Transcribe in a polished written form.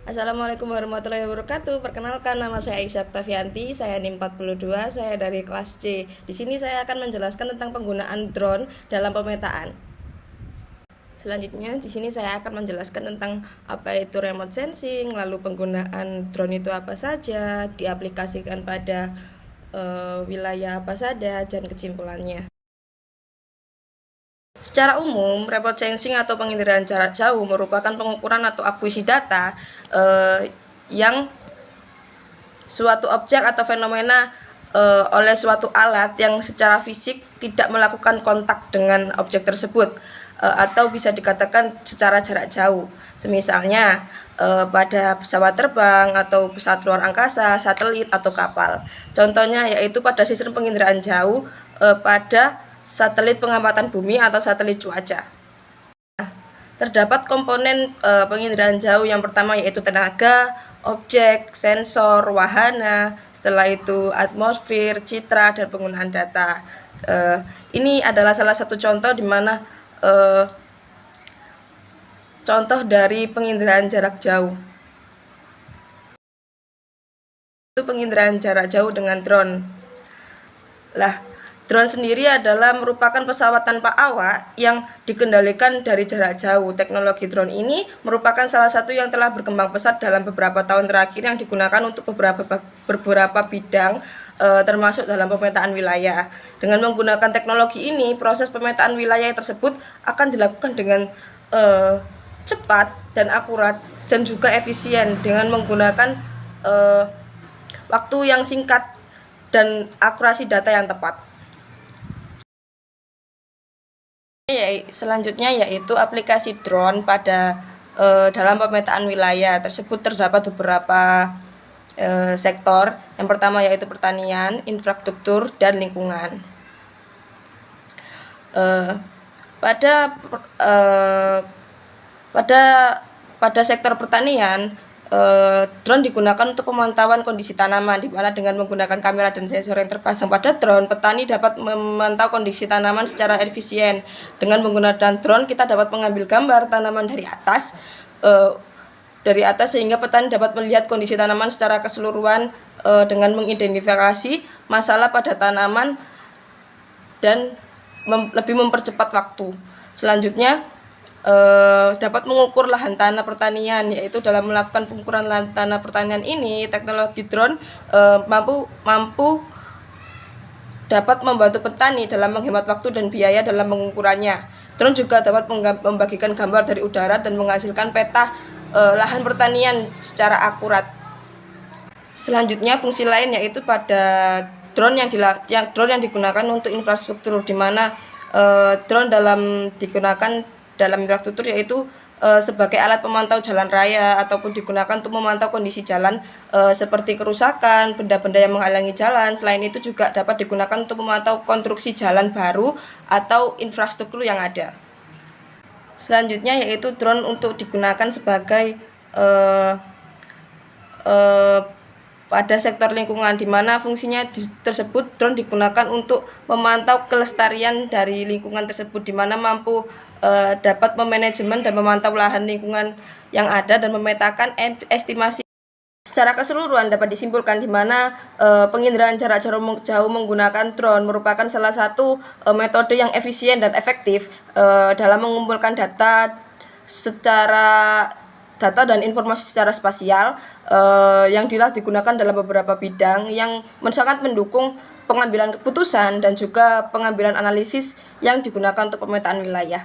Assalamualaikum warahmatullahi wabarakatuh. Perkenalkan, nama saya Aisyah Oktavianti, saya NIM 42, saya dari kelas C. Di sini saya akan menjelaskan tentang penggunaan drone dalam pemetaan. Selanjutnya, di sini saya akan menjelaskan tentang apa itu remote sensing, lalu penggunaan drone itu apa saja, diaplikasikan pada wilayah apa saja, dan kesimpulannya. Secara umum, remote sensing atau penginderaan jarak jauh merupakan pengukuran atau akuisisi data yang suatu objek atau fenomena oleh suatu alat yang secara fisik tidak melakukan kontak dengan objek tersebut atau bisa dikatakan secara jarak jauh. Semisalnya pada pesawat terbang atau pesawat luar angkasa, satelit atau kapal. Contohnya yaitu pada sistem penginderaan jauh pada satelit pengamatan bumi atau satelit cuaca. Terdapat komponen penginderaan jauh yang pertama yaitu tenaga, objek, sensor, wahana, setelah itu atmosfer, citra, dan penggunaan data. Ini adalah salah satu contoh di mana contoh dari penginderaan jarak jauh. Itu penginderaan jarak jauh dengan drone. Drone sendiri adalah merupakan pesawat tanpa awak yang dikendalikan dari jarak jauh. Teknologi drone ini merupakan salah satu yang telah berkembang pesat dalam beberapa tahun terakhir yang digunakan untuk beberapa bidang termasuk dalam pemetaan wilayah. Dengan menggunakan teknologi ini, proses pemetaan wilayah tersebut akan dilakukan dengan cepat dan akurat dan juga efisien dengan menggunakan waktu yang singkat dan akurasi data yang tepat. Selanjutnya yaitu aplikasi drone pada dalam pemetaan wilayah tersebut terdapat beberapa sektor. Yang pertama yaitu pertanian, infrastruktur, dan lingkungan. Pada sektor pertanian, drone digunakan untuk pemantauan kondisi tanaman, di mana dengan menggunakan kamera dan sensor yang terpasang pada drone, petani dapat memantau kondisi tanaman secara efisien. Dengan menggunakan drone, kita dapat mengambil gambar tanaman dari atas sehingga petani dapat melihat kondisi tanaman secara keseluruhan dengan mengidentifikasi masalah pada tanaman dan lebih mempercepat waktu. Selanjutnya, dapat mengukur lahan tanah pertanian, yaitu dalam melakukan pengukuran lahan tanah pertanian ini, teknologi drone mampu dapat membantu petani dalam menghemat waktu dan biaya dalam mengukurannya. Drone juga dapat membagikan gambar dari udara dan menghasilkan peta lahan pertanian secara akurat. Selanjutnya, fungsi lain yaitu pada drone yang digunakan untuk infrastruktur, di mana drone digunakan dalam infrastruktur yaitu sebagai alat pemantau jalan raya ataupun digunakan untuk memantau kondisi jalan seperti kerusakan, benda-benda yang menghalangi jalan. Selain itu juga dapat digunakan untuk memantau konstruksi jalan baru atau infrastruktur yang ada. Selanjutnya yaitu drone untuk digunakan sebagai pada sektor lingkungan, di mana fungsinya tersebut drone digunakan untuk memantau kelestarian dari lingkungan tersebut, di mana mampu dapat memanajemen dan memantau lahan lingkungan yang ada dan memetakan estimasi. Secara keseluruhan dapat disimpulkan di mana penginderaan jarak jauh menggunakan drone merupakan salah satu metode yang efisien dan efektif dalam mengumpulkan data dan informasi secara spasial yang digunakan dalam beberapa bidang yang sangat mendukung pengambilan keputusan dan juga pengambilan analisis yang digunakan untuk pemetaan wilayah.